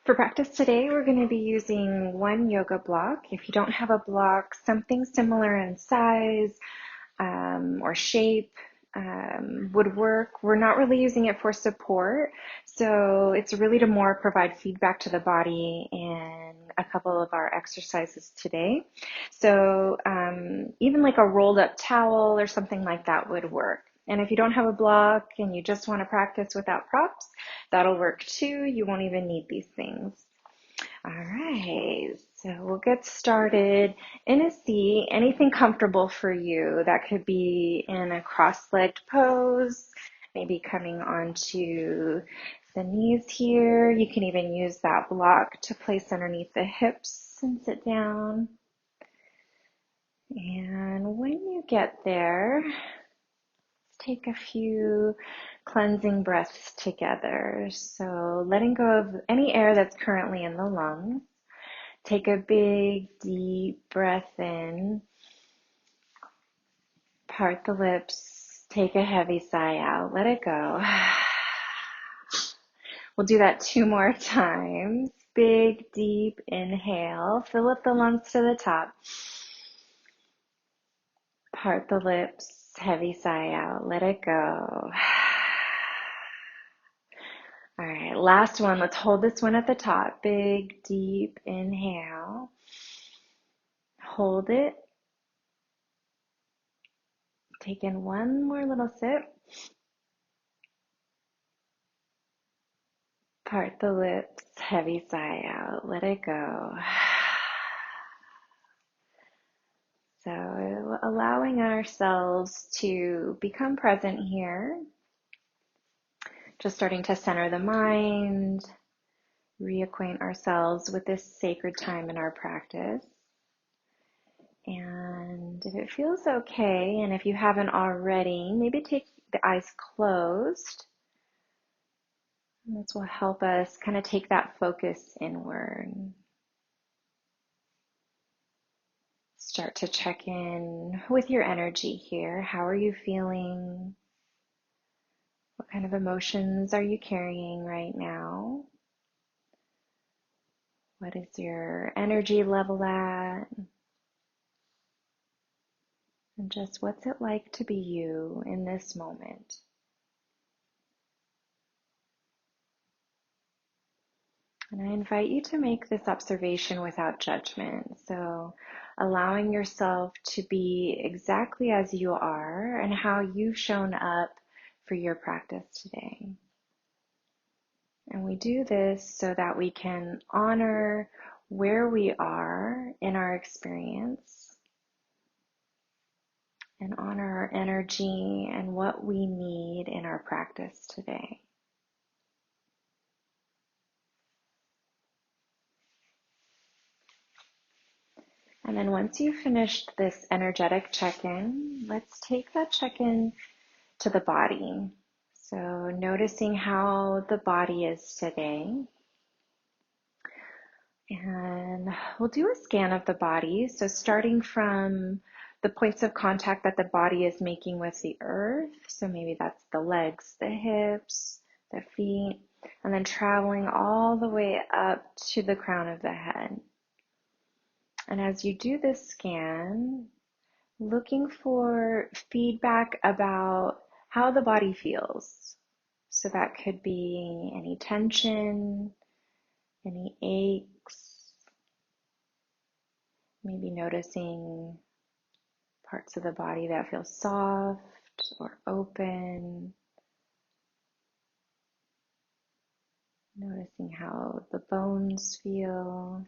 For practice today, we're going to be using one yoga block. If you don't have a block, something similar in size or shape would work. We're not really using it for support, so it's really to more provide feedback to the body in a couple of our exercises today. So even like a rolled up towel or something like that would work. And if you don't have a block and you just want to practice without props, that'll work too. You won't even need these things. All right, so we'll get started in a seat, anything comfortable for you. That could be in a cross-legged pose, maybe coming onto the knees here. You can even use that block to place underneath the hips and sit down. And when you get there, take a few cleansing breaths together. So letting go of any air that's currently in the lungs. Take a big, deep breath in. Part the lips. Take a heavy sigh out. Let it go. We'll do that 2 more times. Big, deep inhale. Fill up the lungs to the top. Part the lips. Heavy sigh out. Let it go. All right, last one. Let's hold this one at the top. Big, deep inhale. Hold it. Take in one more little sip. Part the lips. Heavy sigh out. Let it go. So allowing ourselves to become present here. Just starting to center the mind, reacquaint ourselves with this sacred time in our practice. And if it feels okay, and if you haven't already, maybe take the eyes closed. And this will help us kind of take that focus inward. Start to check in with your energy here. How are you feeling? What kind of emotions are you carrying right now? What is your energy level at? And just what's it like to be you in this moment? And I invite you to make this observation without judgment. So allowing yourself to be exactly as you are and how you've shown up for your practice today. And we do this so that we can honor where we are in our experience and honor our energy and what we need in our practice today. And then once you've finished this energetic check-in, let's take that check-in to the body. So noticing how the body is today. And we'll do a scan of the body. So starting from the points of contact that the body is making with the earth. So maybe that's the legs, the hips, the feet, and then traveling all the way up to the crown of the head. And as you do this scan, looking for feedback about how the body feels. So that could be any tension, any aches, maybe noticing parts of the body that feel soft or open. Noticing how the bones feel,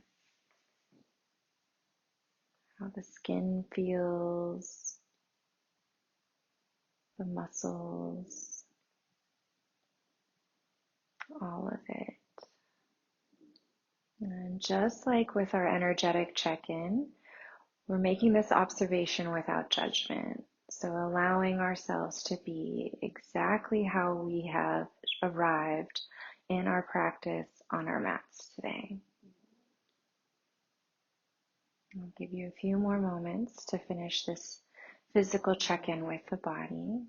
how the skin feels, the muscles, all of it. And just like with our energetic check-in, we're making this observation without judgment. So allowing ourselves to be exactly how we have arrived in our practice on our mats today. I'll give you a few more moments to finish this physical check-in with the body.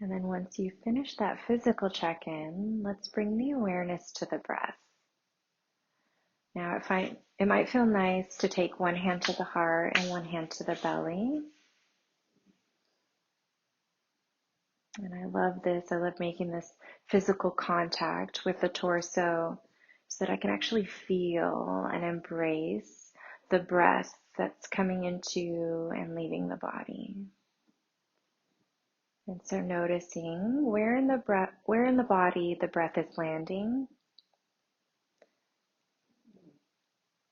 And then once you finish that physical check-in, let's bring the awareness to the breath. Now, it might feel nice to take one hand to the heart and one hand to the belly. And I love this. I love making this physical contact with the torso so that I can actually feel and embrace the breath that's coming into and leaving the body. And so noticing where in the body the breath is landing.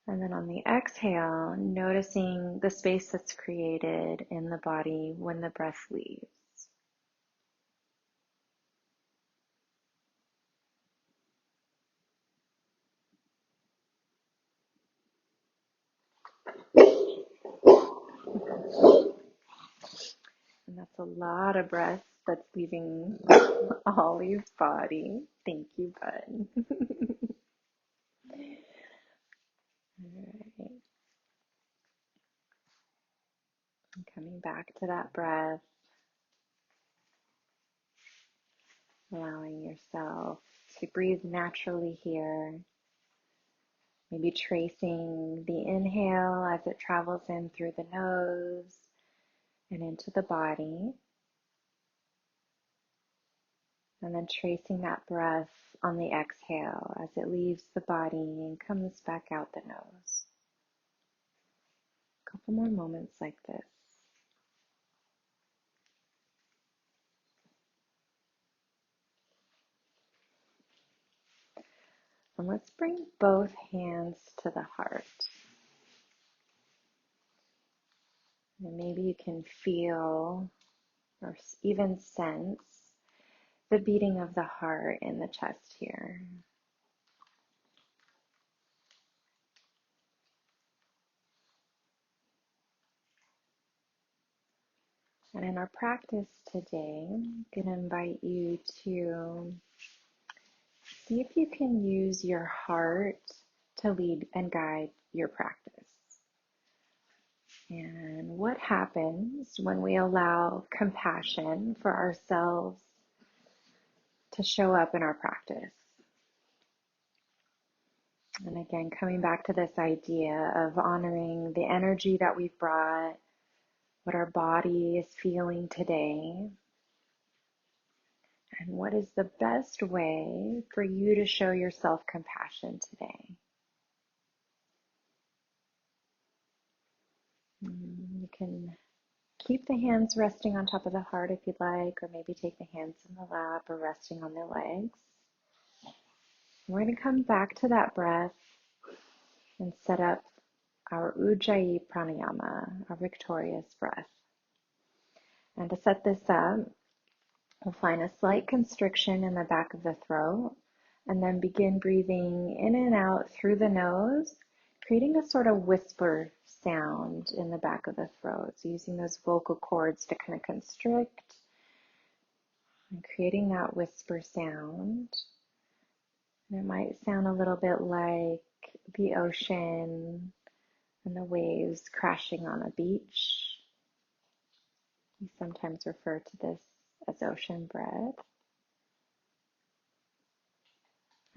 And then on the exhale, noticing the space that's created in the body when the breath leaves. And that's a lot of breath that's leaving Ollie's body. Thank you, bud. All right. And coming back to that breath, allowing yourself to breathe naturally here. Maybe tracing the inhale as it travels in through the nose and into the body. And then tracing that breath on the exhale as it leaves the body and comes back out the nose. A couple more moments like this. And let's bring both hands to the heart. And maybe you can feel or even sense the beating of the heart in the chest here. And in our practice today, I'm going to invite you to see if you can use your heart to lead and guide your practice. And what happens when we allow compassion for ourselves to show up in our practice? And again, coming back to this idea of honoring the energy that we've brought, what our body is feeling today, and what is the best way for you to show yourself compassion today. You can keep the hands resting on top of the heart if you'd like, or maybe take the hands in the lap or resting on the legs. We're going to come back to that breath and set up our Ujjayi Pranayama, our victorious breath. And to set this up, we'll find a slight constriction in the back of the throat, and then begin breathing in and out through the nose, creating a sort of whisper sound in the back of the throat. So using those vocal cords to kind of constrict and creating that whisper sound. And it might sound a little bit like the ocean and the waves crashing on a beach. We sometimes refer to this as ocean breath.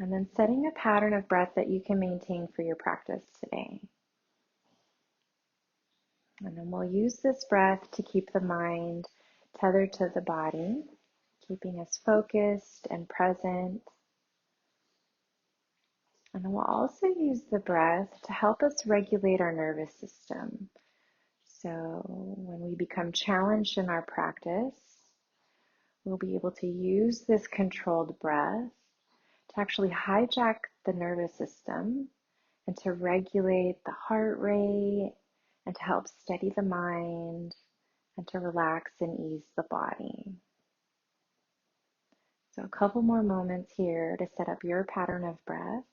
And then setting a pattern of breath that you can maintain for your practice today. And then we'll use this breath to keep the mind tethered to the body, keeping us focused and present. And then we'll also use the breath to help us regulate our nervous system. So when we become challenged in our practice, we'll be able to use this controlled breath to actually hijack the nervous system and to regulate the heart rate and to help steady the mind and to relax and ease the body. So a couple more moments here to set up your pattern of breath.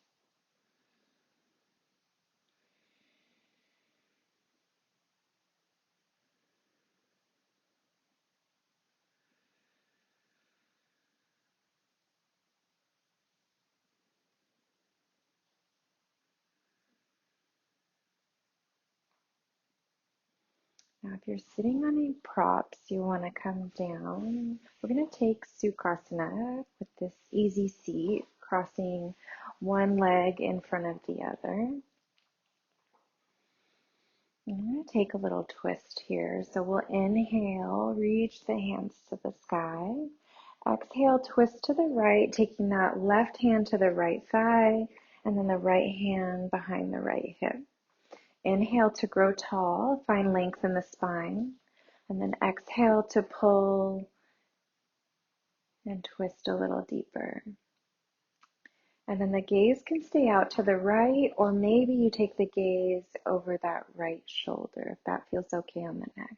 Now, if you're sitting on any props, you want to come down. We're going to take Sukhasana with this easy seat, crossing one leg in front of the other. I'm going to take a little twist here. So we'll inhale, reach the hands to the sky. Exhale, twist to the right, taking that left hand to the right thigh, and then the right hand behind the right hip. Inhale to grow tall, find length in the spine. And then exhale to pull and twist a little deeper. And then the gaze can stay out to the right, or maybe you take the gaze over that right shoulder, if that feels okay on the neck.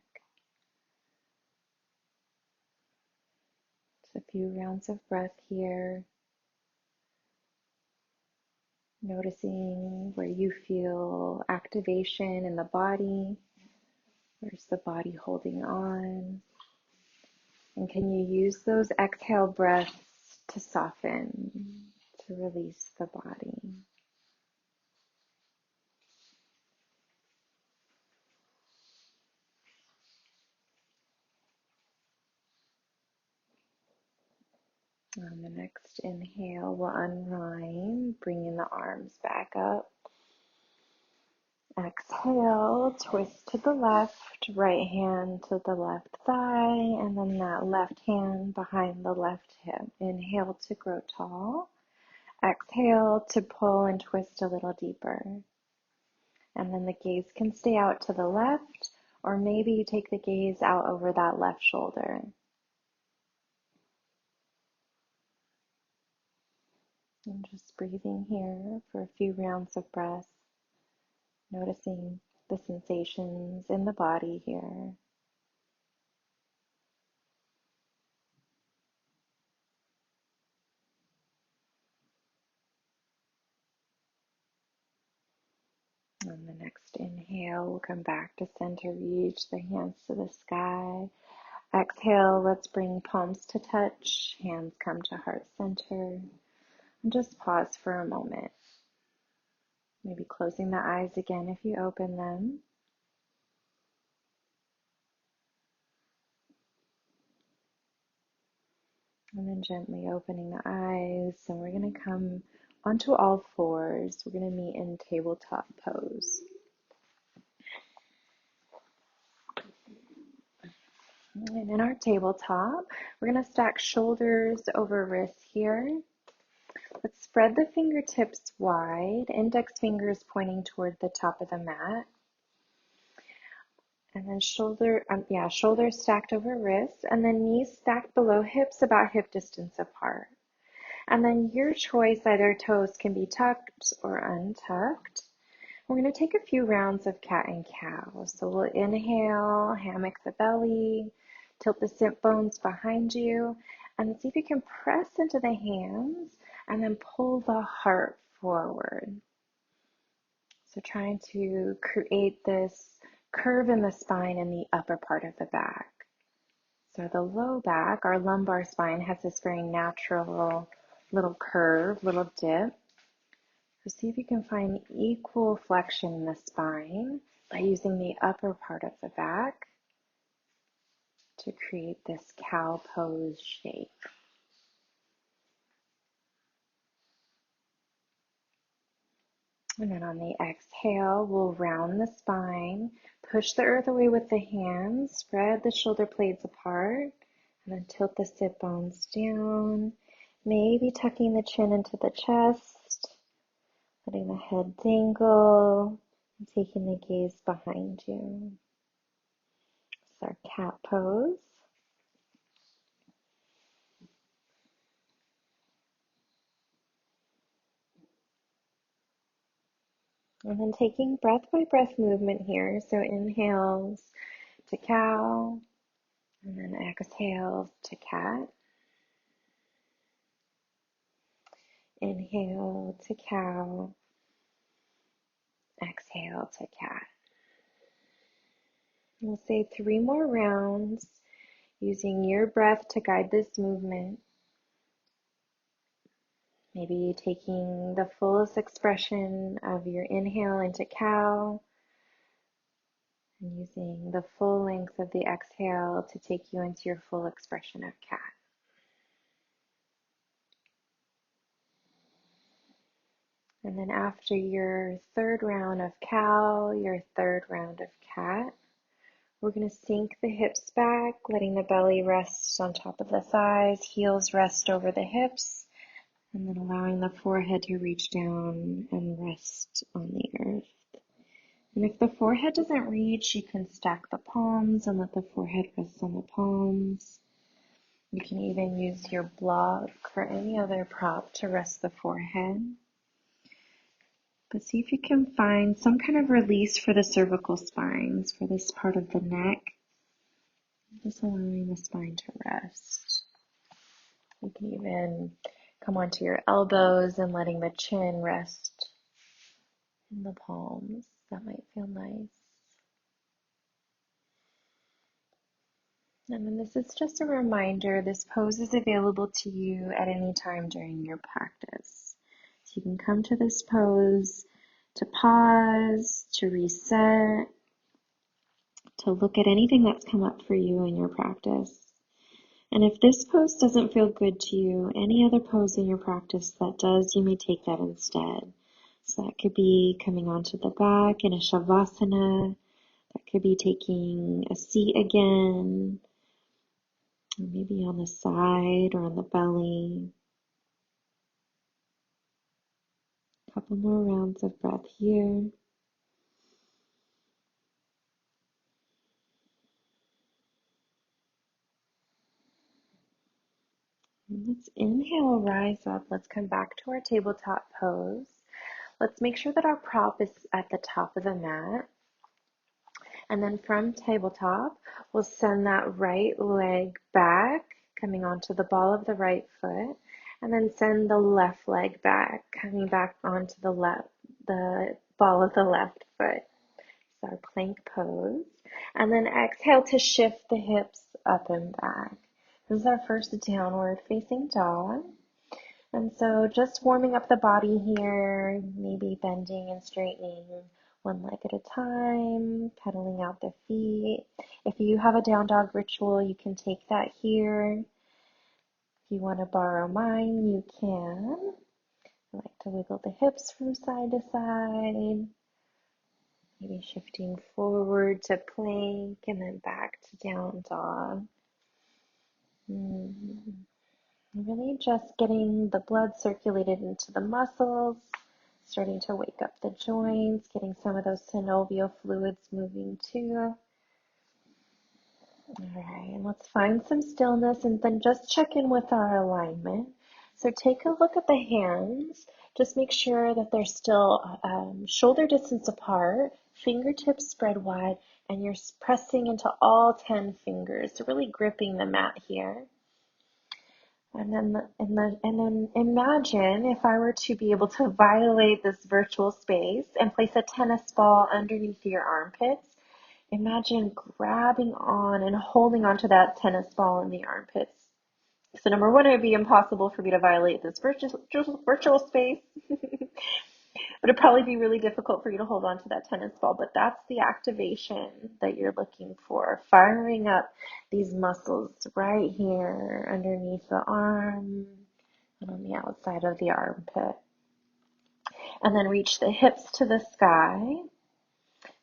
Just a few rounds of breath here. Noticing where you feel activation in the body. Where's the body holding on? And can you use those exhale breaths to soften, to release the body? On the next inhale, we'll unwind, bringing the arms back up. Exhale, twist to the left, right hand to the left thigh, and then that left hand behind the left hip. Inhale to grow tall. Exhale to pull and twist a little deeper. And then the gaze can stay out to the left, or maybe you take the gaze out over that left shoulder. And just breathing here for a few rounds of breath, noticing the sensations in the body here. On the next inhale, we'll come back to center, reach the hands to the sky. Exhale, let's bring palms to touch, hands come to heart center. And just pause for a moment. Maybe closing the eyes again if you open them. And then gently opening the eyes, and we're going to come onto all fours. We're going to meet in Tabletop Pose. And in our tabletop, we're going to stack shoulders over wrists here. Let's spread the fingertips wide, index fingers pointing toward the top of the mat. And then shoulders stacked over wrists, and then knees stacked below hips about hip distance apart. And then your choice, either toes can be tucked or untucked. We're going to take a few rounds of cat and cow. So we'll inhale, hammock the belly, tilt the sit bones behind you, and see if you can press into the hands and then pull the heart forward. So trying to create this curve in the spine in the upper part of the back. So the low back, our lumbar spine, has this very natural little curve, little dip. So see if you can find equal flexion in the spine by using the upper part of the back to create this cow pose shape. And then on the exhale, we'll round the spine, push the earth away with the hands, spread the shoulder blades apart, and then tilt the sit bones down, maybe tucking the chin into the chest, letting the head dangle, and taking the gaze behind you. This is our cat pose. And then taking breath by breath movement here. So inhales to cow, and then exhales to cat. Inhale to cow, exhale to cat. We'll say 3 more rounds using your breath to guide this movement. Maybe taking the fullest expression of your inhale into cow, And using the full length of the exhale to take you into your full expression of cat. And then after your third round of cow, your third round of cat, we're going to sink the hips back, letting the belly rest on top of the thighs, heels rest over the hips, and then allowing the forehead to reach down and rest on the earth. And if the forehead doesn't reach, you can stack the palms and let the forehead rest on the palms. You can even use your block or any other prop to rest the forehead. But see if you can find some kind of release for the cervical spines, for this part of the neck. Just allowing the spine to rest. You can even come onto your elbows and letting the chin rest in the palms. That might feel nice. And then this is just a reminder, this pose is available to you at any time during your practice. So you can come to this pose to pause, to reset, to look at anything that's come up for you in your practice. And if this pose doesn't feel good to you, any other pose in your practice that does, you may take that instead. So that could be coming onto the back in a Shavasana. That could be taking a seat again, or maybe on the side or on the belly. A couple more rounds of breath here. And let's inhale, rise up. Let's come back to our tabletop pose. Let's make sure that our prop is at the top of the mat. And then from tabletop, we'll send that right leg back, coming onto the ball of the right foot, and then send the left leg back, coming back onto the ball of the left foot. So our plank pose. And then exhale to shift the hips up and back. This is our first downward facing dog. And so just warming up the body here, maybe bending and straightening one leg at a time, pedaling out the feet. If you have a down dog ritual, you can take that here. If you want to borrow mine, you can. I like to wiggle the hips from side to side. Maybe shifting forward to plank and then back to down dog. Really just getting the blood circulated into the muscles, starting to wake up the joints, getting some of those synovial fluids moving too. All right, and let's find some stillness and then just check in with our alignment. So take a look at the hands. Just make sure that they're still shoulder distance apart, fingertips spread wide, and you're pressing into all 10 fingers. So really gripping the mat here. And then imagine if I were to be able to violate this virtual space and place a tennis ball underneath your armpits. Imagine grabbing on and holding onto that tennis ball in the armpits. So number one, it would be impossible for me to violate this virtual space. But it'd probably be really difficult for you to hold on to that tennis ball, but that's the activation that you're looking for. Firing up these muscles right here underneath the arm and on the outside of the armpit. And then reach the hips to the sky.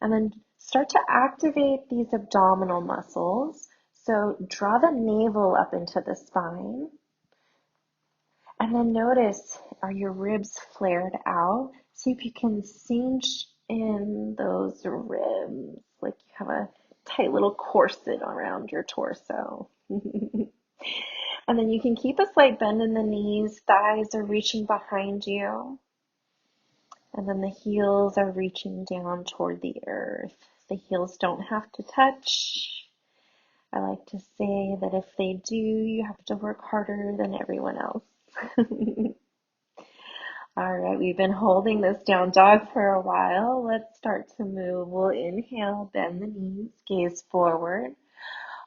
And then start to activate these abdominal muscles. So draw the navel up into the spine. And then notice, are your ribs flared out? See if you can cinch in those ribs, like you have a tight little corset around your torso. And then you can keep a slight bend in the knees, thighs are reaching behind you. And then the heels are reaching down toward the earth. The heels don't have to touch. I like to say that if they do, you have to work harder than everyone else. All right, we've been holding this down dog for a while. Let's start to move. We'll inhale, bend the knees, gaze forward.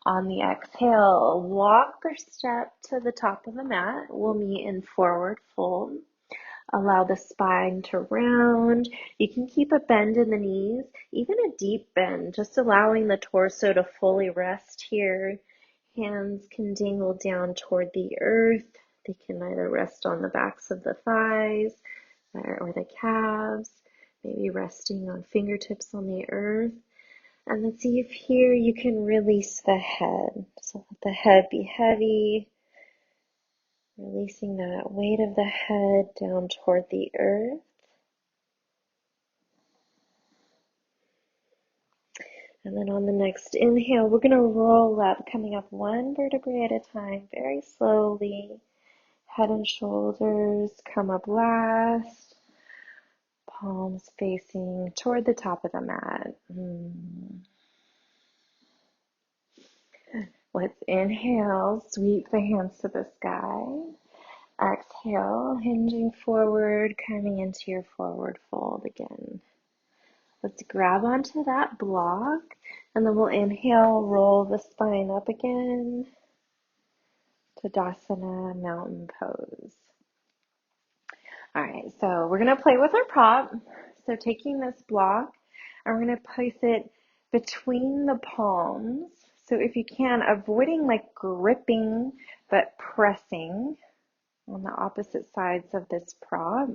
On the exhale, walk or step to the top of the mat. We'll meet in forward fold. Allow the spine to round. You can keep a bend in the knees, even a deep bend, just allowing the torso to fully rest here. Hands can dangle down toward the earth. They can either rest on the backs of the thighs or the calves, maybe resting on fingertips on the earth. And let's see if here you can release the head. So let the head be heavy. Releasing that weight of the head down toward the earth. And then on the next inhale, we're going to roll up, coming up one vertebrae at a time, very slowly. Head and shoulders come up last. Palms facing toward the top of the mat. Let's inhale, sweep the hands to the sky. Exhale, hinging forward, coming into your forward fold again. Let's grab onto that block, and then we'll inhale, roll the spine up again. Tadasana, mountain pose. All right, so we're going to play with our prop. So taking this block, and we're going to place it between the palms. So if you can, avoiding like gripping, but pressing on the opposite sides of this prop.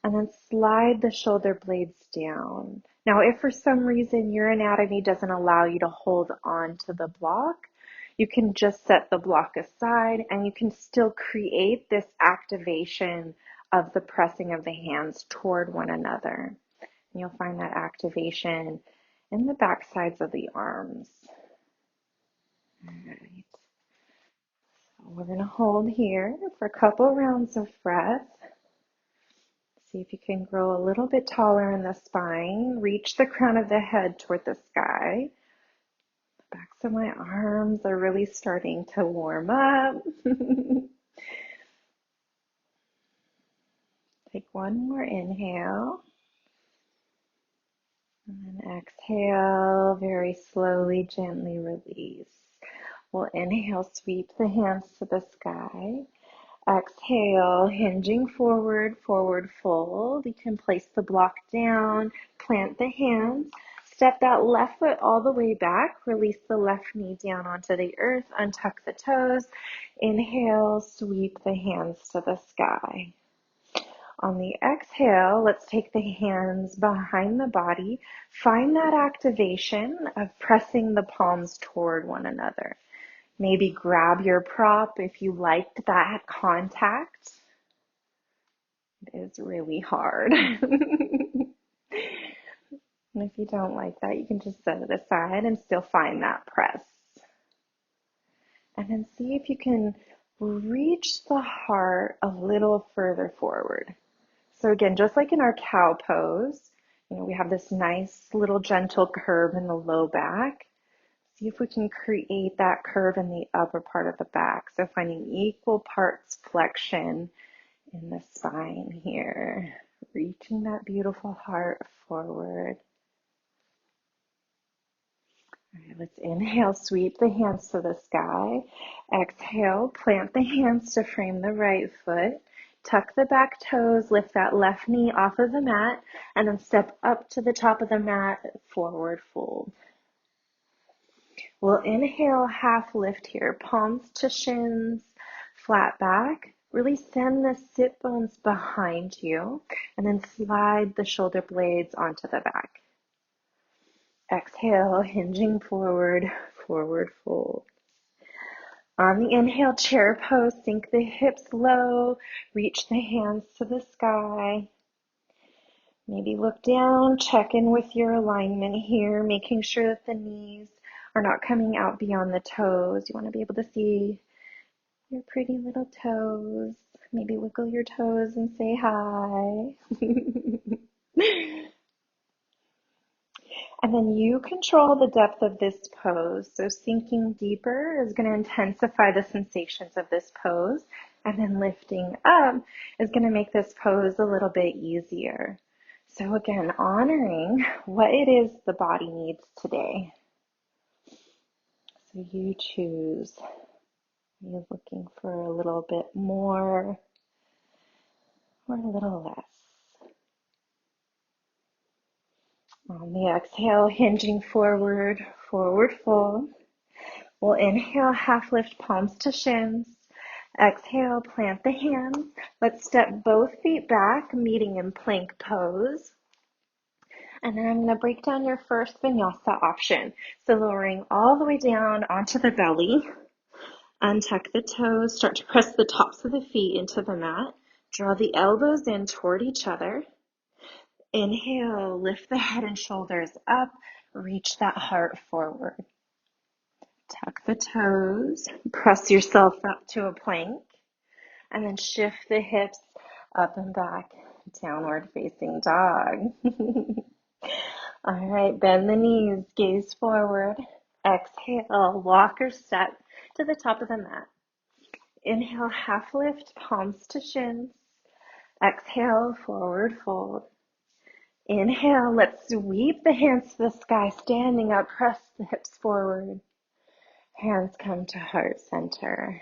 And then slide the shoulder blades down. Now, if for some reason your anatomy doesn't allow you to hold on to the block, you can just set the block aside and you can still create this activation of the pressing of the hands toward one another. And you'll find that activation in the back sides of the arms. All right. So we're going to hold here for a couple rounds of breath. See if you can grow a little bit taller in the spine. Reach the crown of the head toward the sky. The backs of my arms are really starting to warm up. Take one more inhale. And then exhale, very slowly, gently release. We'll inhale, sweep the hands to the sky. Exhale, hinging forward, forward fold. You can place the block down, plant the hands, step that left foot all the way back, release the left knee down onto the earth, untuck the toes. Inhale, sweep the hands to the sky. On the exhale, let's take the hands behind the body. Find that activation of pressing the palms toward one another. Maybe grab your prop if you liked that contact. It is really hard. And if you don't like that, you can just set it aside and still find that press. And then see if you can reach the heart a little further forward. So again, just like in our cow pose, we have this nice little gentle curve in the low back. See if we can create that curve in the upper part of the back. So finding equal parts flexion in the spine here. Reaching that beautiful heart forward. All right, let's inhale, sweep the hands to the sky. Exhale, plant the hands to frame the right foot. Tuck the back toes, lift that left knee off of the mat, and then step up to the top of the mat, forward fold. We'll inhale, half lift here, palms to shins, flat back. Really send the sit bones behind you, and then slide the shoulder blades onto the back. Exhale, hinging forward, forward fold. On the inhale, chair pose, sink the hips low, reach the hands to the sky. Maybe look down, check in with your alignment here, making sure that the knees are not coming out beyond the toes. You want to be able to see your pretty little toes. Maybe wiggle your toes and say hi. And then you control the depth of this pose. So sinking deeper is going to intensify the sensations of this pose. And then lifting up is going to make this pose a little bit easier. So again, honoring what it is the body needs today. So you choose. Are you looking for a little bit more? or a little less. On the exhale, hinging forward, forward fold. We'll inhale, half lift palms to shins. Exhale, plant the hands. Let's step both feet back, meeting in plank pose. And then I'm going to break down your first vinyasa option. So lowering all the way down onto the belly. Untuck the toes, start to press the tops of the feet into the mat. Draw the elbows in toward each other. Inhale, lift the head and shoulders up. Reach that heart forward. Tuck the toes, press yourself up to a plank, and then shift the hips up and back, downward facing dog. All right, bend the knees, gaze forward. Exhale, walk or step to the top of the mat. Inhale, half lift, palms to shins. Exhale, forward fold. Inhale, let's sweep the hands to the sky, standing up, press the hips forward. Hands come to heart center.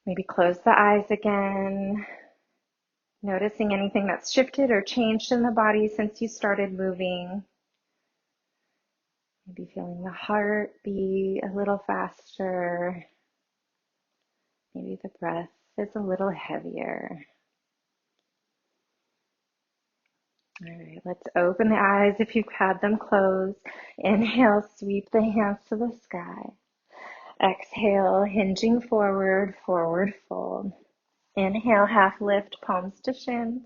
Maybe close the eyes again. Noticing anything that's shifted or changed in the body since you started moving. Maybe feeling the heart beat a little faster. Maybe the breath is a little heavier. All right, let's open the eyes if you've had them closed. Inhale, sweep the hands to the sky. Exhale, hinging forward, forward fold. Inhale, half lift, palms to shins.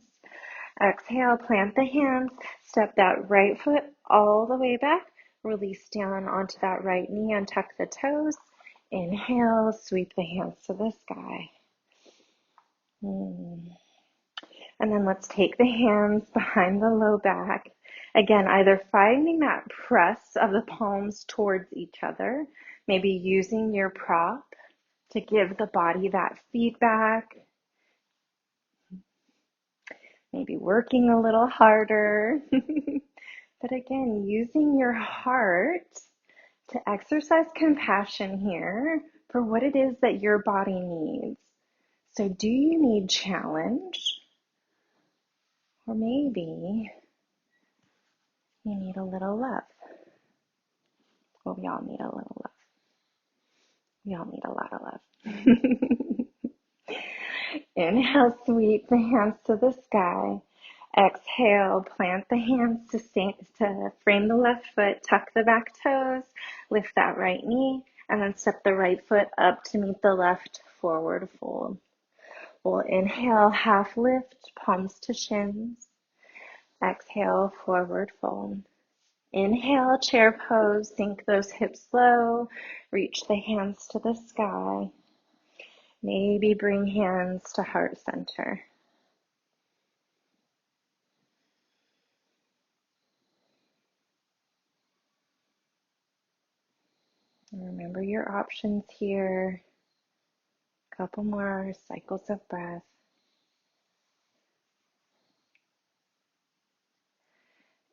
Exhale, plant the hands. Step that right foot all the way back. Release down onto that right knee, untuck the toes. Inhale, sweep the hands to the sky. And then let's take the hands behind the low back. Again, either finding that press of the palms towards each other, maybe using your prop to give the body that feedback, maybe working a little harder. But again, using your heart to exercise compassion here for what it is that your body needs. So do you need challenge? Or maybe you need a little love. Well, we all need a little love. We all need a lot of love. Inhale, sweep the hands to the sky. Exhale, plant the hands to frame the left foot, tuck the back toes, lift that right knee, and then step the right foot up to meet the left, forward fold. We'll inhale, half lift, palms to shins. Exhale, forward fold. Inhale, chair pose, sink those hips low, reach the hands to the sky. Maybe bring hands to heart center. And remember your options here. Couple more cycles of breath.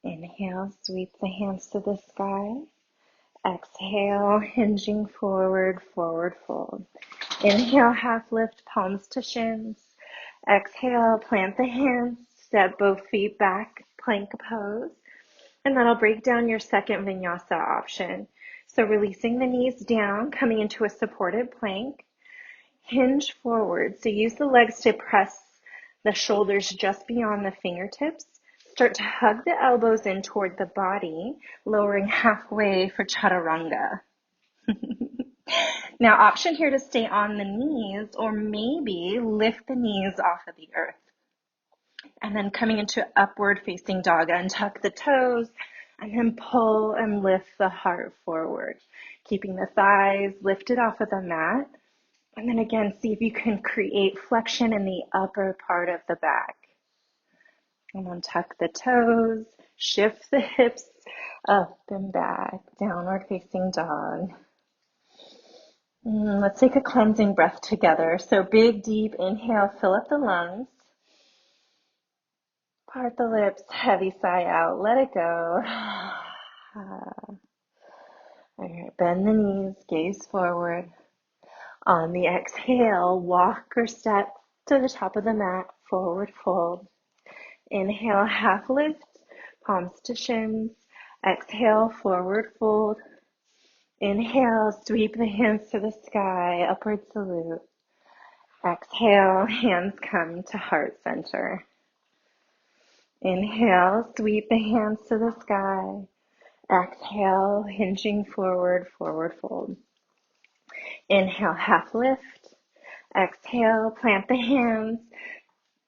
Inhale, sweep the hands to the sky. Exhale, hinging forward, forward fold. Inhale, half lift, palms to shins. Exhale, plant the hands, step both feet back, plank pose. And that'll break down your second vinyasa option. So releasing the knees down, coming into a supported plank. Hinge forward. So use the legs to press the shoulders just beyond the fingertips. Start to hug the elbows in toward the body, lowering halfway for chaturanga. Now, option here to stay on the knees or maybe lift the knees off of the earth. And then coming into upward facing dog, untuck the toes and then pull and lift the heart forward, keeping the thighs lifted off of the mat. And then again, see if you can create flexion in the upper part of the back. And then tuck the toes, shift the hips up and back, downward facing dog. Let's take a cleansing breath together. So big, deep inhale, fill up the lungs. Part the lips, heavy sigh out, let it go. All right, bend the knees, gaze forward. On the exhale, walk or step to the top of the mat. forward fold. Inhale, half lift, palms to shins. Exhale, forward fold. Inhale, sweep the hands to the sky, upward salute. Exhale, hands come to heart center. Inhale, sweep the hands to the sky. Exhale, hinging forward, forward fold. Inhale, half lift. Exhale, plant the hands.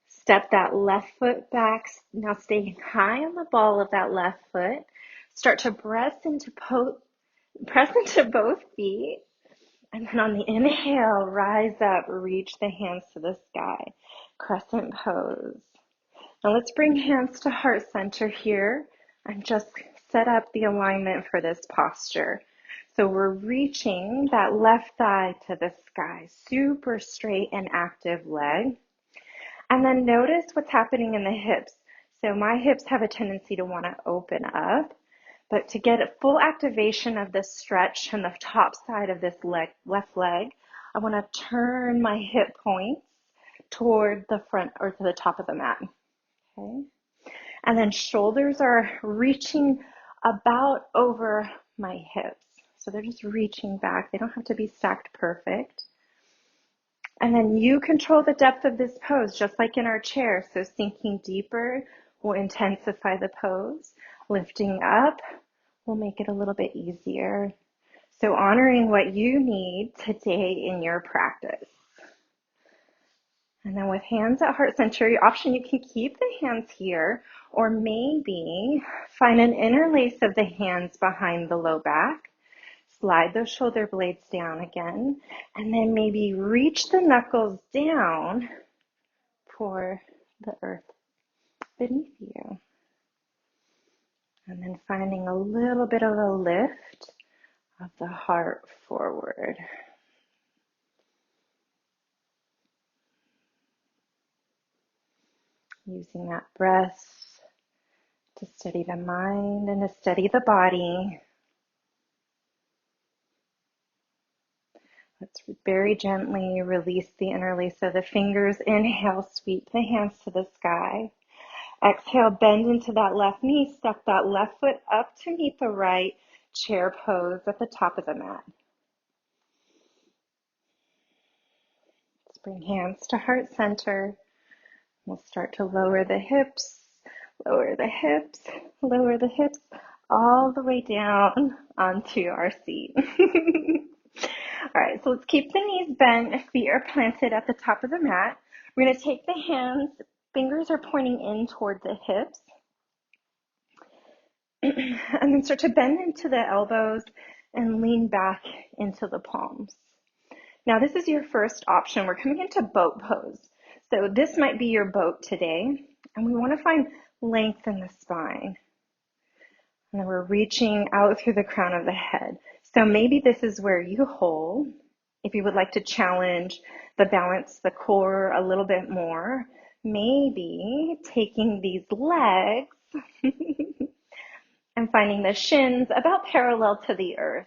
Step that left foot back. Now stay high on the ball of that left foot. Start to press into both feet. And then on the inhale, rise up, reach the hands to the sky. Crescent pose. Now let's bring hands to heart center here and just set up the alignment for this posture. So we're reaching that left thigh to the sky, super straight and active leg. And then notice what's happening in the hips. So my hips have a tendency to want to open up, but to get a full activation of this stretch on the top side of this left leg, I want to turn my hip points toward the front or to the top of the mat. Okay. And then shoulders are reaching about over my hips. So they're just reaching back. They don't have to be stacked perfect. And then you control the depth of this pose, just like in our chair. So sinking deeper will intensify the pose. Lifting up will make it a little bit easier. So honoring what you need today in your practice. And then with hands at heart center, your option, you can keep the hands here, or maybe find an interlace of the hands behind the low back. Slide those shoulder blades down again, and then maybe reach the knuckles down for the earth beneath you. And then finding a little bit of a lift of the heart forward. Using that breath to steady the mind and to steady the body. Let's very gently release the interlace of the fingers. Inhale, sweep the hands to the sky. Exhale, bend into that left knee. Step that left foot up to meet the right. Chair pose at the top of the mat. Let's bring hands to heart center. We'll start to lower the hips, lower the hips, lower the hips, all the way down onto our seat. All right, so let's keep the knees bent, feet are planted at the top of the mat. We're going to take the hands, fingers are pointing in toward the hips, and then start to bend into the elbows and lean back into the palms. Now this is your first option. We're coming into boat pose. So this might be your boat today, and we want to find length in the spine. And then we're reaching out through the crown of the head. So maybe this is where you hold. If you would like to challenge the balance, the core a little bit more, maybe taking these legs and finding the shins about parallel to the earth.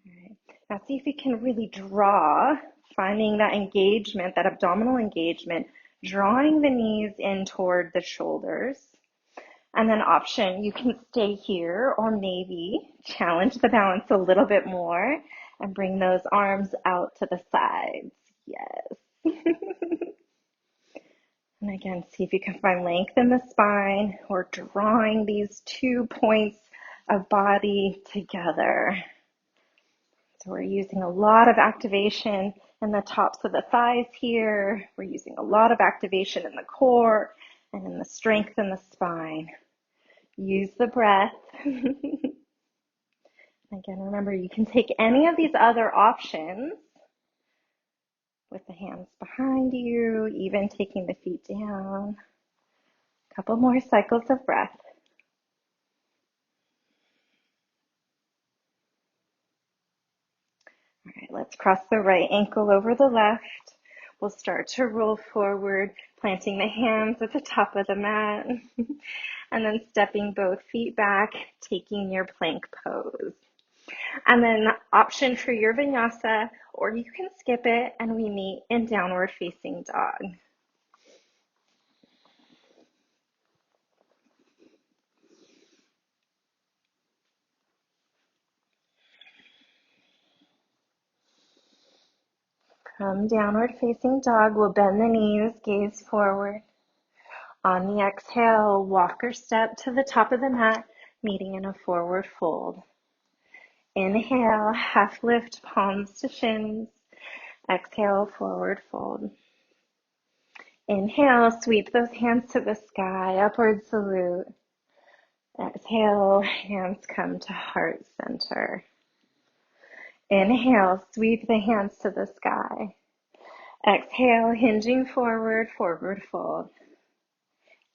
All right. Now see if you can really draw, finding that engagement, that abdominal engagement, drawing the knees in toward the shoulders. And then option, you can stay here or maybe challenge the balance a little bit more and bring those arms out to the sides. Yes. And again, see if you can find length in the spine or drawing these 2 points of body together. So we're using a lot of activation in the tops of the thighs here. We're using a lot of activation in the core and in the strength in the spine. Use the breath. Again, remember, you can take any of these other options with the hands behind you, even taking the feet down. A couple more cycles of breath. All right, let's cross the right ankle over the left. We'll start to roll forward, planting the hands at the top of the mat, and then stepping both feet back, taking your plank pose. And then option for your vinyasa, or you can skip it and we meet in downward facing dog. From downward facing dog, we'll bend the knees, gaze forward. On the exhale, walk or step to the top of the mat, meeting in a forward fold. Inhale, half lift, palms to shins. Exhale, forward fold. Inhale, sweep those hands to the sky, upward salute. Exhale, hands come to heart center. Inhale, sweep the hands to the sky. Exhale, hinging forward, forward fold.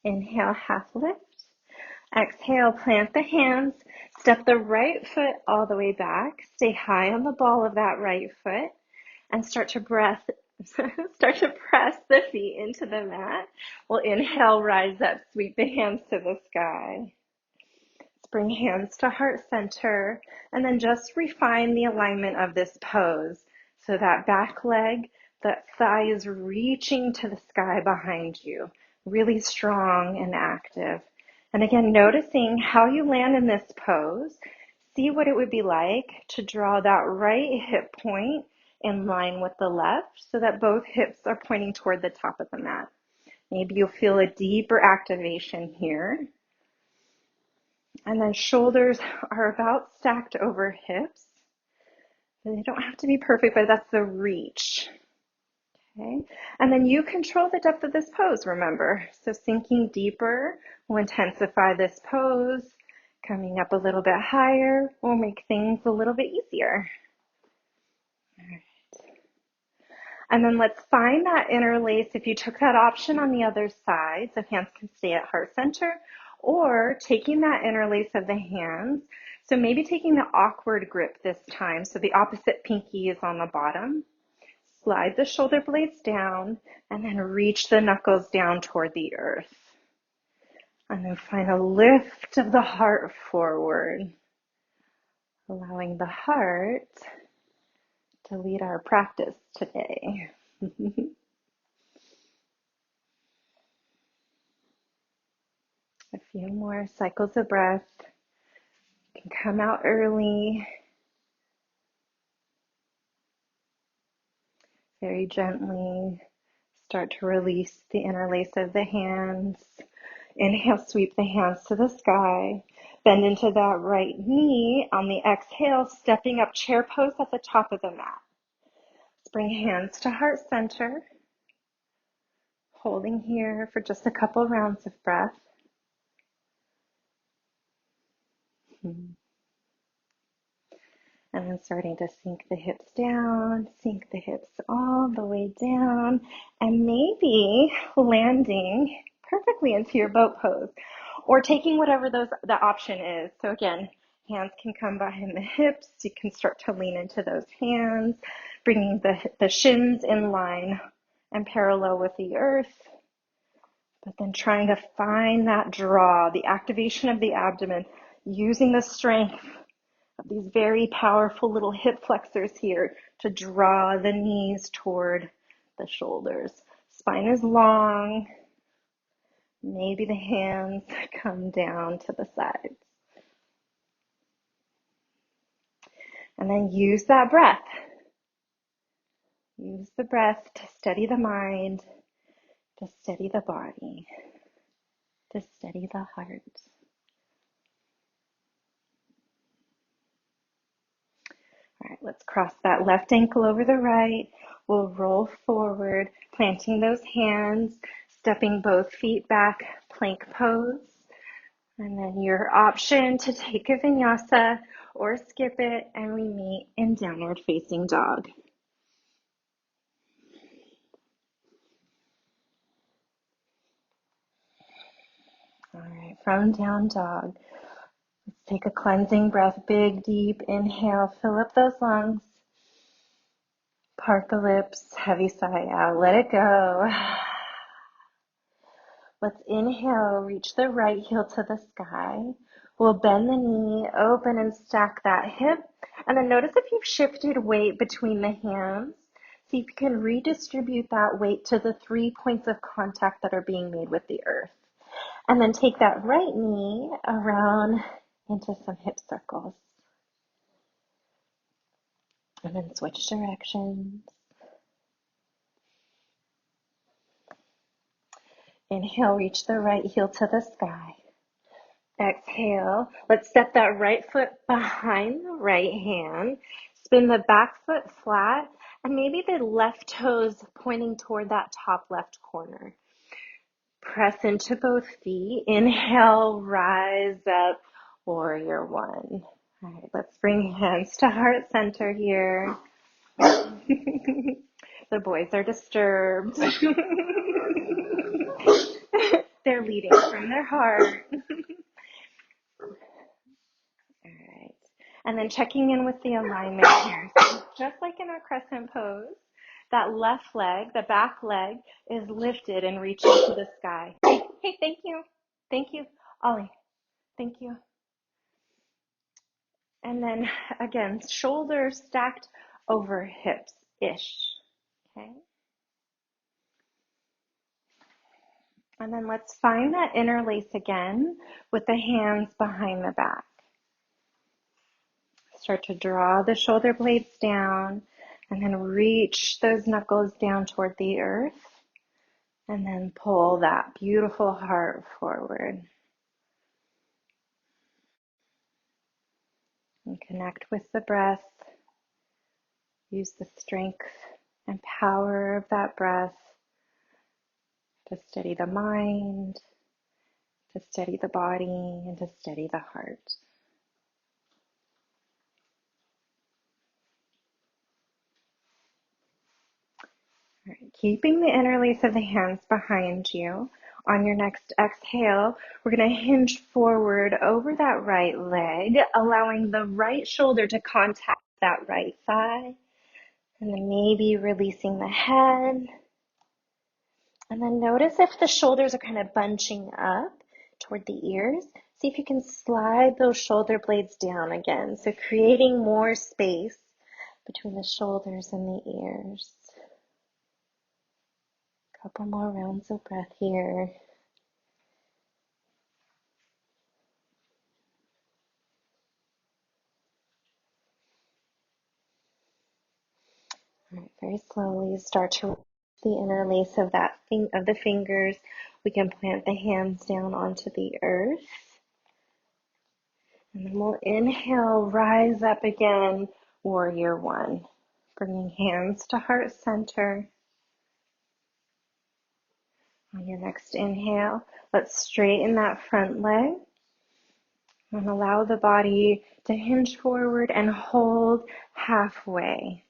Inhale, half lift. Exhale, plant the hands, step the right foot all the way back, stay high on the ball of that right foot, and start to press the feet into the mat. We'll inhale, rise up, sweep the hands to the sky. Bring hands to heart center, and then just refine the alignment of this pose. So that back leg, that thigh is reaching to the sky behind you, really strong and active. And again, noticing how you land in this pose, see what it would be like to draw that right hip point in line with the left so that both hips are pointing toward the top of the mat. Maybe you'll feel a deeper activation here. And then shoulders are about stacked over hips. They don't have to be perfect, but that's the reach. Okay. And then you control the depth of this pose, remember. So sinking deeper will intensify this pose. Coming up a little bit higher will make things a little bit easier. All right. And then let's find that interlace. If you took that option on the other side, so hands can stay at heart center, or taking that interlace of the hands. So maybe taking the awkward grip this time. So the opposite pinky is on the bottom. Slide the shoulder blades down and then reach the knuckles down toward the earth. And then find a lift of the heart forward, allowing the heart to lead our practice today. A few more cycles of breath. You can come out early. Very gently start to release the interlace of the hands. Inhale, sweep the hands to the sky. Bend into that right knee. On the exhale, stepping up, chair pose at the top of the mat. Let's bring hands to heart center. Holding here for just a couple rounds of breath. And then starting to sink the hips down, sink the hips all the way down, and maybe landing perfectly into your boat pose, or taking whatever the option is. So again, hands can come behind the hips. You can start to lean into those hands, bringing the shins in line and parallel with the earth, but then trying to find that draw, the activation of the abdomen, using the strength of these very powerful little hip flexors here to draw the knees toward the shoulders. Spine is long. Maybe the hands come down to the sides. And then use that breath. Use the breath to steady the mind, to steady the body, to steady the heart. All right, let's cross that left ankle over the right. We'll roll forward, planting those hands, stepping both feet back, plank pose. And then your option to take a vinyasa or skip it, and we meet in downward facing dog. All right, from down dog, let's take a cleansing breath, big, deep inhale, fill up those lungs. Part the lips, heavy sigh out, let it go. Let's inhale, reach the right heel to the sky. We'll bend the knee, open and stack that hip. And then notice if you've shifted weight between the hands. See if you can redistribute that weight to the 3 points of contact that are being made with the earth. And then take that right knee around into some hip circles. And then switch directions. Inhale, reach the right heel to the sky. Exhale, let's step that right foot behind the right hand. Spin the back foot flat and maybe the left toes pointing toward that top left corner. Press into both feet. Inhale, rise up, warrior one. All right, let's bring hands to heart center here. The boys are disturbed. They're leading from their heart. All right. And then checking in with the alignment here. So just like in our crescent pose, that left leg, the back leg, is lifted and reaching to the sky. Hey, thank you. Thank you. Ollie, thank you. And then again, shoulders stacked over hips-ish. Okay. And then let's find that interlace again with the hands behind the back. Start to draw the shoulder blades down and then reach those knuckles down toward the earth and then pull that beautiful heart forward. And connect with the breath. Use the strength and power of that breath to steady the mind, to steady the body, and to steady the heart. All right, keeping the interlace of the hands behind you. On your next exhale, we're going to hinge forward over that right leg, allowing the right shoulder to contact that right thigh, and then maybe releasing the head. And then notice if the shoulders are kind of bunching up toward the ears. See if you can slide those shoulder blades down again. So creating more space between the shoulders and the ears. Couple more rounds of breath here. All right, very slowly start to the interlace of of the fingers. We can plant the hands down onto the earth. And then we'll inhale, rise up again, warrior one. Bringing hands to heart center. On your next inhale, let's straighten that front leg and allow the body to hinge forward and hold halfway.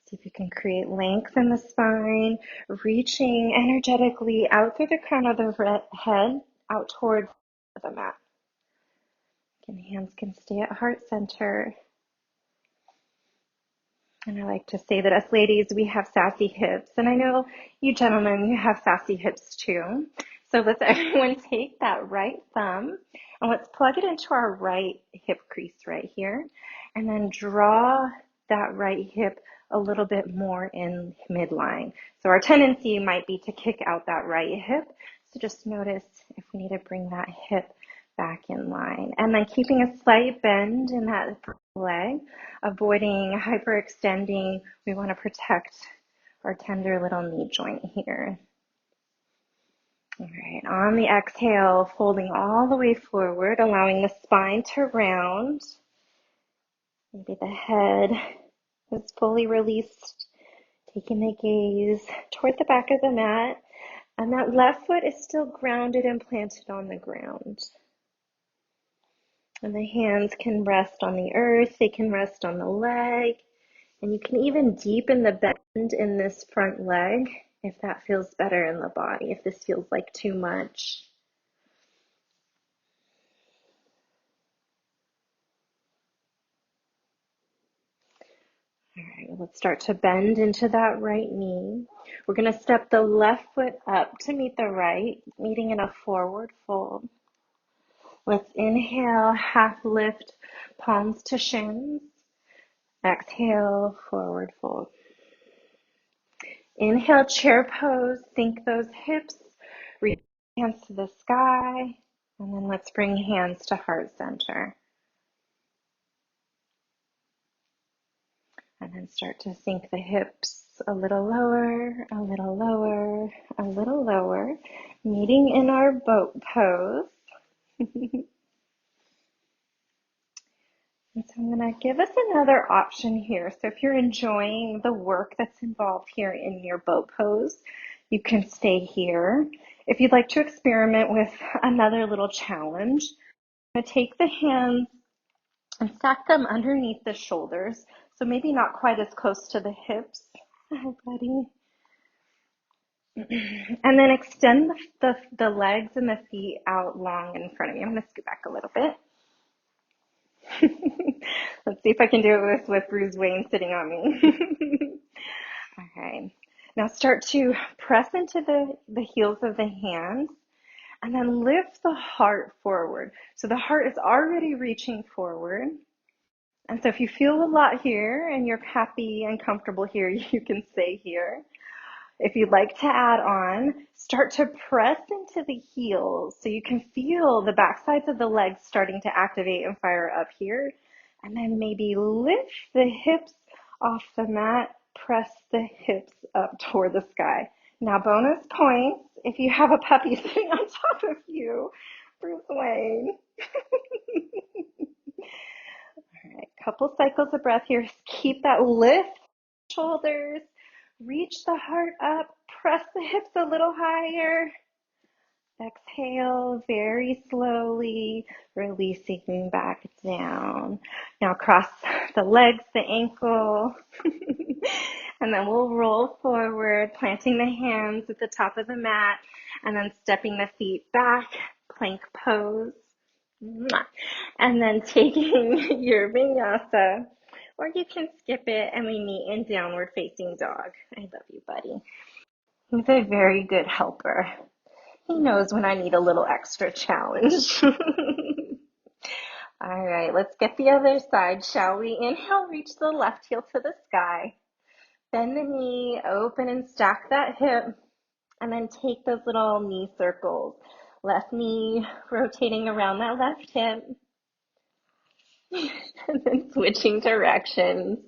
See if you can create length in the spine, reaching energetically out through the crown of the head, out toward the mat. And hands can stay at heart center. And I like to say that us ladies, we have sassy hips. And I know you gentlemen, you have sassy hips too. So let's everyone take that right thumb and let's plug it into our right hip crease right here. And then draw that right hip a little bit more in midline. So our tendency might be to kick out that right hip. So just notice if we need to bring that hip back in line. And then keeping a slight bend in that leg, avoiding hyperextending. We want to protect our tender little knee joint here. All right, on the exhale, folding all the way forward, allowing the spine to round. Maybe the head is fully released, taking the gaze toward the back of the mat. And that left foot is still grounded and planted on the ground. And the hands can rest on the earth, they can rest on the leg, and you can even deepen the bend in this front leg if that feels better in the body, if this feels like too much. All right, let's start to bend into that right knee. We're going to step the left foot up to meet the right, meeting in a forward fold. Let's inhale, half lift, palms to shins. Exhale, forward fold. Inhale, chair pose, sink those hips, reach hands to the sky, and then let's bring hands to heart center. And then start to sink the hips A little lower, a little lower, a little lower, meeting in our boat pose. And so I'm going to give us another option here. So if you're enjoying the work that's involved here in your boat pose, you can stay here. If you'd like to experiment with another little challenge, I'm going to take the hands and stack them underneath the shoulders. So maybe not quite as close to the hips. Hi, buddy. And then extend the legs and the feet out long in front of you. I'm going to scoot back a little bit. Let's see if I can do it with Bruce Wayne sitting on me. Okay. Now start to press into the heels of the hands and then lift the heart forward. So the heart is already reaching forward. And so if you feel a lot here and you're happy and comfortable here, you can stay here. If you'd like to add on, start to press into the heels so you can feel the back sides of the legs starting to activate and fire up here. And then maybe lift the hips off the mat, press the hips up toward the sky. Now bonus points if you have a puppy sitting on top of you, Bruce Wayne. All right, couple cycles of breath here. Keep that lift, shoulders. Reach the heart up, press the hips a little higher. Exhale very slowly, releasing back down. Now cross the legs, the ankle, and then we'll roll forward, planting the hands at the top of the mat, and then stepping the feet back, plank pose. And then taking your vinyasa, or you can skip it and we meet in downward facing dog. I love you, buddy. He's a very good helper. He knows when I need a little extra challenge. All right, let's get the other side, shall we? Inhale, reach the left heel to the sky. Bend the knee, open and stack that hip, and then take those little knee circles. Left knee rotating around that left hip. And then switching directions.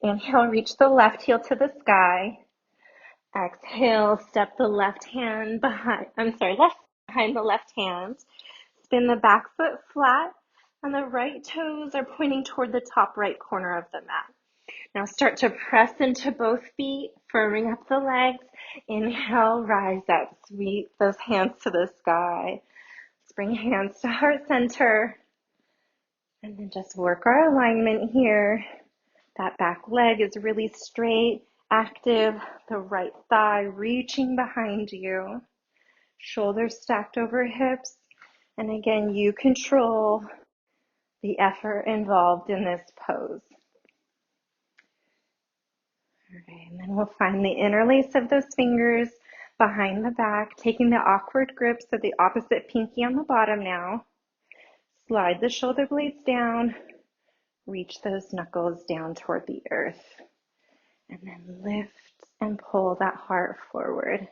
Inhale, reach the left heel to the sky. Exhale, step the left behind the left hand. Spin the back foot flat, and the right toes are pointing toward the top right corner of the mat. Now start to press into both feet, firming up the legs. Inhale, rise up, sweep those hands to the sky. Let's bring hands to heart center. And then just work our alignment here. That back leg is really straight, active. The right thigh reaching behind you. Shoulders stacked over hips. And again, you control the effort involved in this pose. All right, and then we'll find the interlace of those fingers behind the back, taking the awkward grip, so the opposite pinky on the bottom now. Slide the shoulder blades down, reach those knuckles down toward the earth, and then lift and pull that heart forward.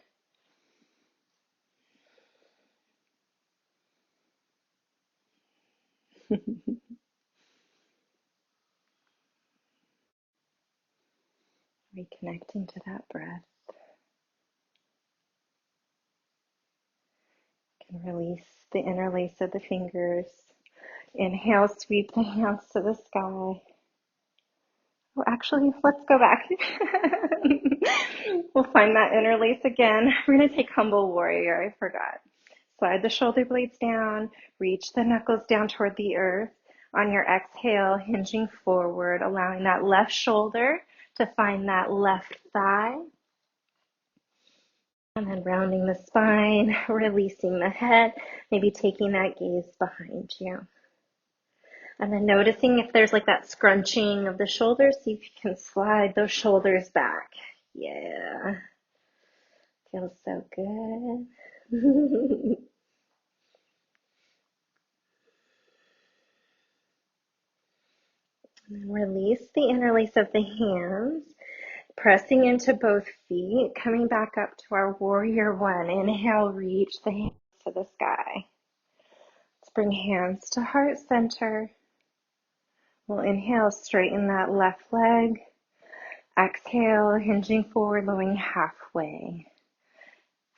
Reconnecting to that breath. You can release the interlace of the fingers. Inhale, sweep the hands to the sky. Oh, actually, let's go back. We'll find that interlace again. We're going to take Humble Warrior. I forgot. Slide the shoulder blades down. Reach the knuckles down toward the earth. On your exhale, hinging forward, allowing that left shoulder to find that left thigh. And then rounding the spine, releasing the head, maybe taking that gaze behind you. And then noticing if there's like that scrunching of the shoulders, see if you can slide those shoulders back. Yeah. Feels so good. And then release the interlace of the hands, pressing into both feet, coming back up to our warrior one. Inhale, reach the hands to the sky. Let's bring hands to heart center. We'll inhale, straighten that left leg. Exhale, hinging forward, lowering halfway.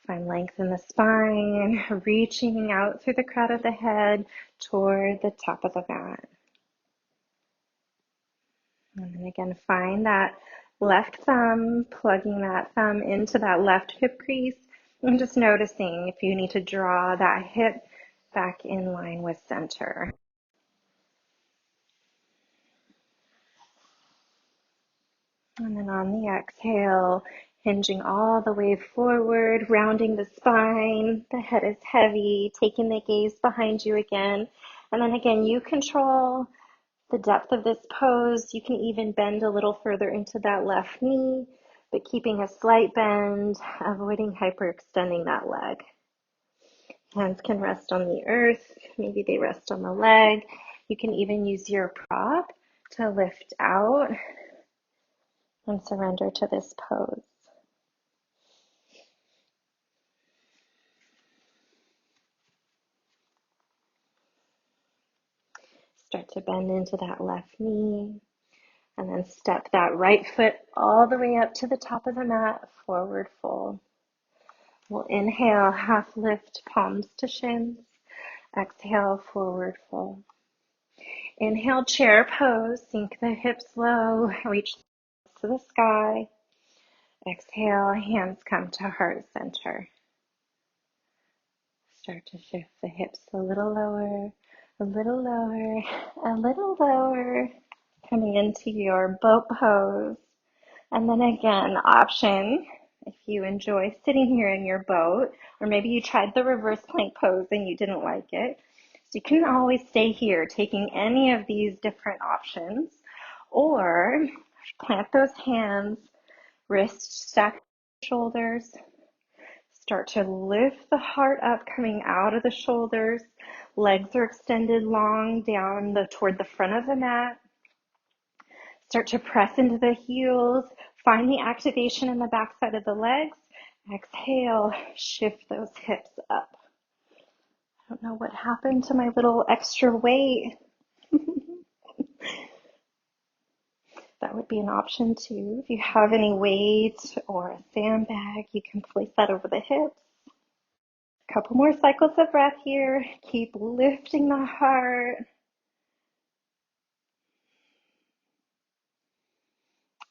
Find length in the spine, reaching out through the crown of the head toward the top of the mat. And then again, find that left thumb, plugging that thumb into that left hip crease, and just noticing if you need to draw that hip back in line with center. And then on the exhale, hinging all the way forward, rounding the spine, the head is heavy, taking the gaze behind you again. And then again, you control the depth of this pose. You can even bend a little further into that left knee, but keeping a slight bend, avoiding hyperextending that leg. Hands can rest on the earth, maybe they rest on the leg. You can even use your prop to lift out and surrender to this pose. Start to bend into that left knee, and then step that right foot all the way up to the top of the mat, forward fold. We'll inhale, half lift, palms to shins. Exhale, forward fold. Inhale, chair pose, sink the hips low, reach to the sky. Exhale, hands come to heart center. Start to shift the hips a little lower, a little lower, a little lower. Coming into your boat pose. And then again, option, if you enjoy sitting here in your boat, or maybe you tried the reverse plank pose and you didn't like it. So you can always stay here, taking any of these different options, or plant those hands, wrists stack shoulders, start to lift the heart up, coming out of the shoulders, legs are extended long down toward the front of the mat. Start to press into the heels, find the activation in the back side of the legs. Exhale, shift those hips up. I don't know what happened to my little extra weight. That would be an option too. If you have any weight or a sandbag, you can place that over the hips. A couple more cycles of breath here. Keep lifting the heart.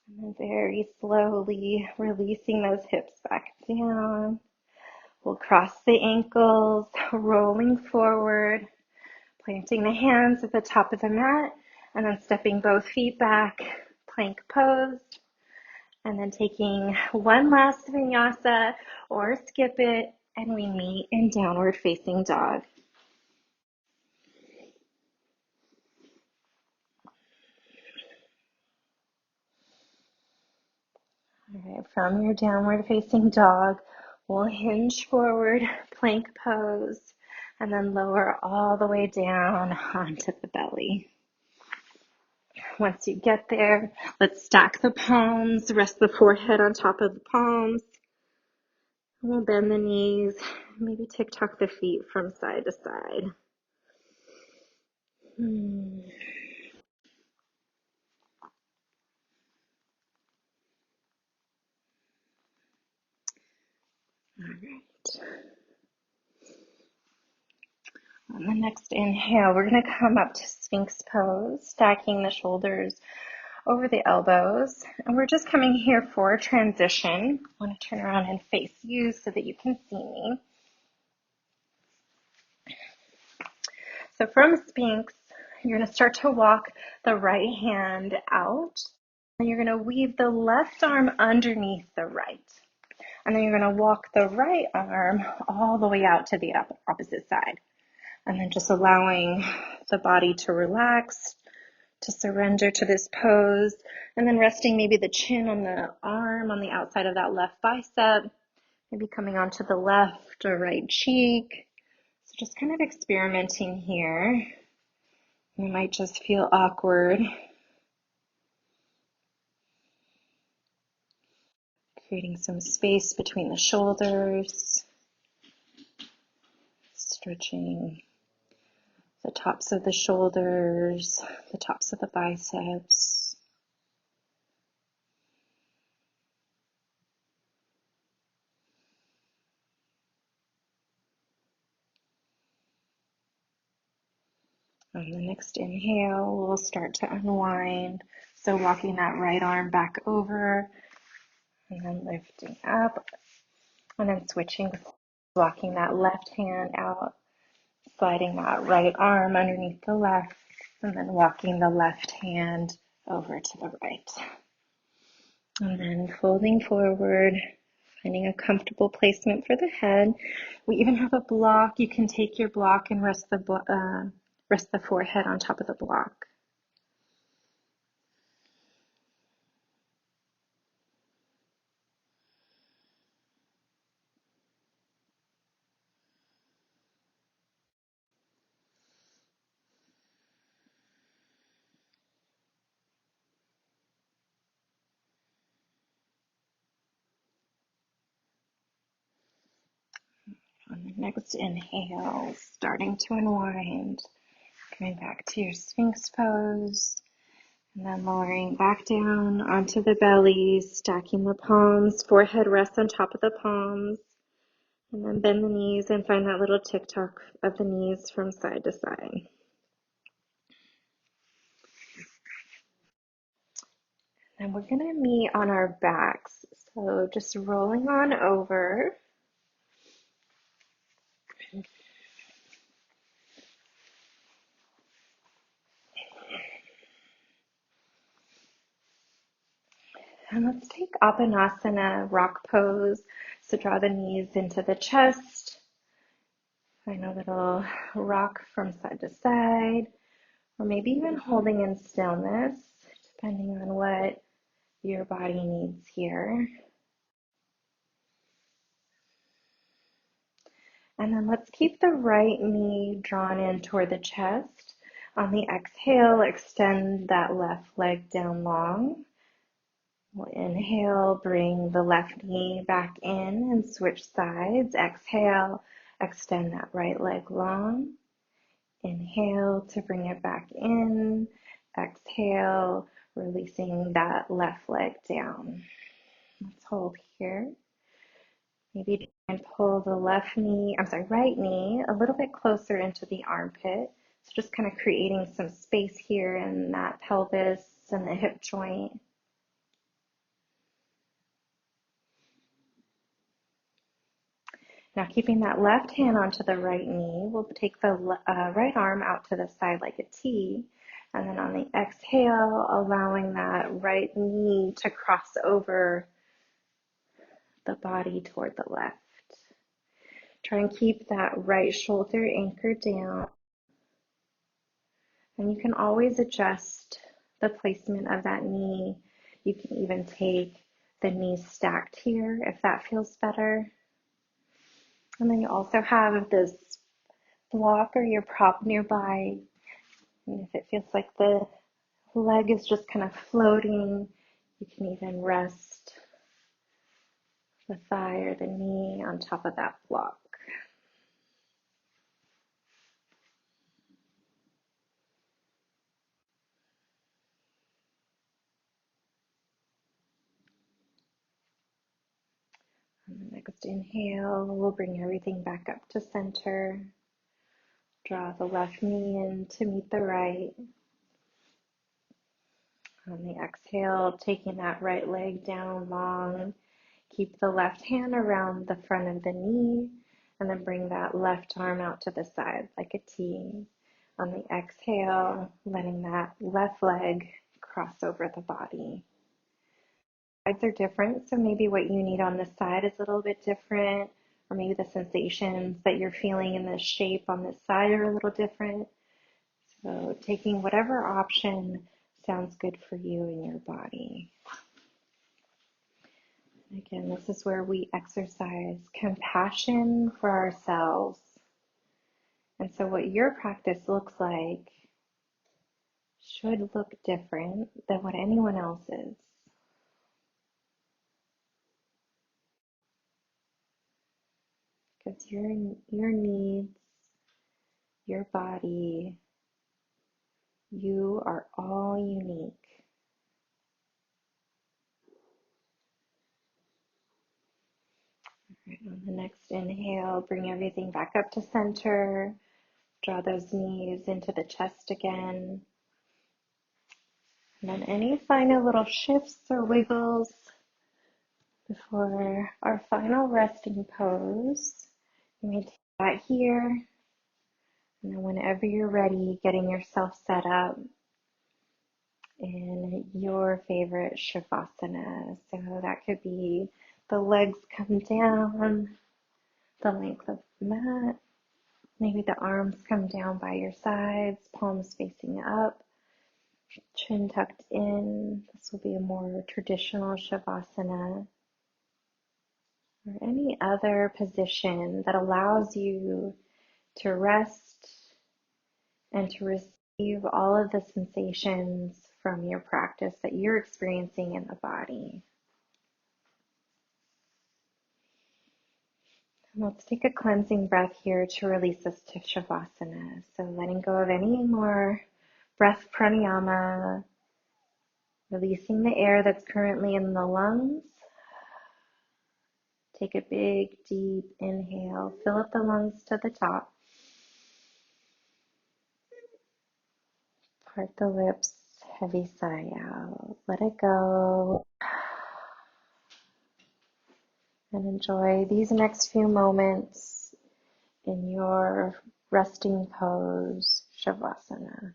And then very slowly releasing those hips back down. We'll cross the ankles, rolling forward, planting the hands at the top of the mat, and then stepping both feet back, plank pose, and then taking one last vinyasa or skip it, and we meet in downward facing dog. All right, from your downward facing dog, we'll hinge forward, plank pose, and then lower all the way down onto the belly. Once you get there, let's stack the palms, rest the forehead on top of the palms. We'll bend the knees, maybe tick-tock the feet from side to side. All right. On the next inhale, we're going to come up to Sphinx Pose, stacking the shoulders over the elbows. And we're just coming here for a transition. I want to turn around and face you so that you can see me. So from Sphinx, you're going to start to walk the right hand out. And you're going to weave the left arm underneath the right. And then you're going to walk the right arm all the way out to the opposite side. And then just allowing the body to relax, to surrender to this pose. And then resting maybe the chin on the arm on the outside of that left bicep. Maybe coming onto the left or right cheek. So just kind of experimenting here. You might just feel awkward. Creating some space between the shoulders. Stretching the tops of the shoulders, the tops of the biceps. On the next inhale, we'll start to unwind. So walking that right arm back over and then lifting up and then switching, walking that left hand out, sliding that right arm underneath the left and then walking the left hand over to the right. And then folding forward, finding a comfortable placement for the head. We even have a block. You can take your block and rest the forehead on top of the block. On the next inhale, starting to unwind, coming back to your Sphinx Pose, and then lowering back down onto the belly, stacking the palms, forehead rests on top of the palms, and then bend the knees and find that little tick-tock of the knees from side to side. And we're going to meet on our backs, so just rolling on over. And let's take Apanasana, rock pose. So draw the knees into the chest. Find a little rock from side to side, or maybe even holding in stillness, depending on what your body needs here. And then let's keep the right knee drawn in toward the chest. On the exhale, extend that left leg down long. We'll inhale, bring the left knee back in and switch sides. Exhale, extend that right leg long. Inhale to bring it back in. Exhale, releasing that left leg down. Let's hold here. Maybe try and pull the right knee a little bit closer into the armpit. So just kind of creating some space here in that pelvis and the hip joint. Now keeping that left hand onto the right knee, we'll take the right arm out to the side like a T. And then on the exhale, allowing that right knee to cross over the body toward the left. Try and keep that right shoulder anchored down. And you can always adjust the placement of that knee. You can even take the knees stacked here if that feels better. And then you also have this block or your prop nearby. And if it feels like the leg is just kind of floating, you can even rest the thigh or the knee on top of that block. On the next inhale, we'll bring everything back up to center. Draw the left knee in to meet the right. On the exhale, taking that right leg down long. Keep the left hand around the front of the knee, and then bring that left arm out to the side like a T. On the exhale, letting that left leg cross over the body. Sides are different, so maybe what you need on this side is a little bit different, or maybe the sensations that you're feeling in the shape on this side are a little different. So taking whatever option sounds good for you and your body. Again, this is where we exercise compassion for ourselves. And so what your practice looks like should look different than what anyone else's. Because your needs, your body, You are all unique. Right, on the next inhale, bring everything back up to center. Draw those knees into the chest again. And then any final little shifts or wiggles before our final resting pose. You may take that here. And then whenever you're ready, getting yourself set up in your favorite Shavasana. So that could be the legs come down, the length of the mat. Maybe the arms come down by your sides, palms facing up, chin tucked in. This will be a more traditional Shavasana. Or any other position that allows you to rest and to receive all of the sensations from your practice that you're experiencing in the body. And let's take a cleansing breath here to release us to Shavasana. So letting go of any more breath pranayama, releasing the air that's currently in the lungs. Take a big, deep inhale. Fill up the lungs to the top. Part the lips, heavy sigh out. Let it go. And enjoy these next few moments in your resting pose, Shavasana.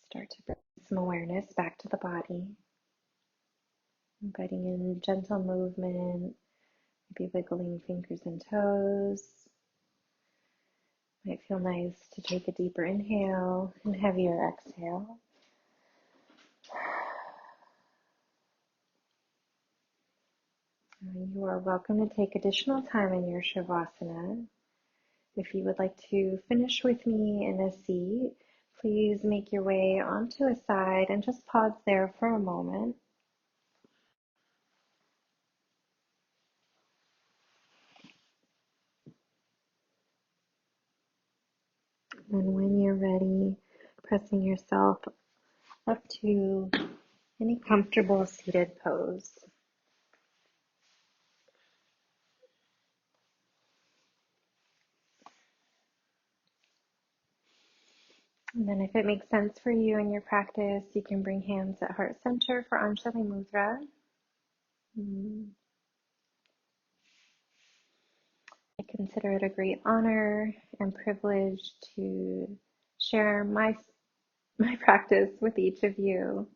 Start to bring some awareness back to the body. Inviting in gentle movement, maybe wiggling fingers and toes. Might feel nice to take a deeper inhale and heavier exhale. You are welcome to take additional time in your Shavasana. If you would like to finish with me in a seat, please make your way onto a side and just pause there for a moment. And when you're ready, pressing yourself up to any comfortable seated pose. And then if it makes sense for you in your practice, you can bring hands at heart center for Anjali Mudra. I consider it a great honor and privilege to share my practice with each of you.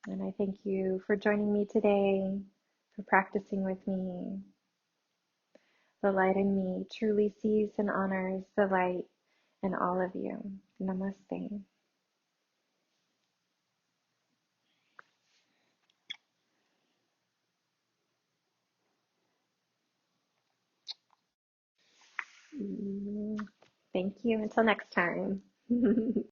And I thank you for joining me today, for practicing with me. The light in me truly sees and honors the light in all of you. Namaste. Thank you. Until next time.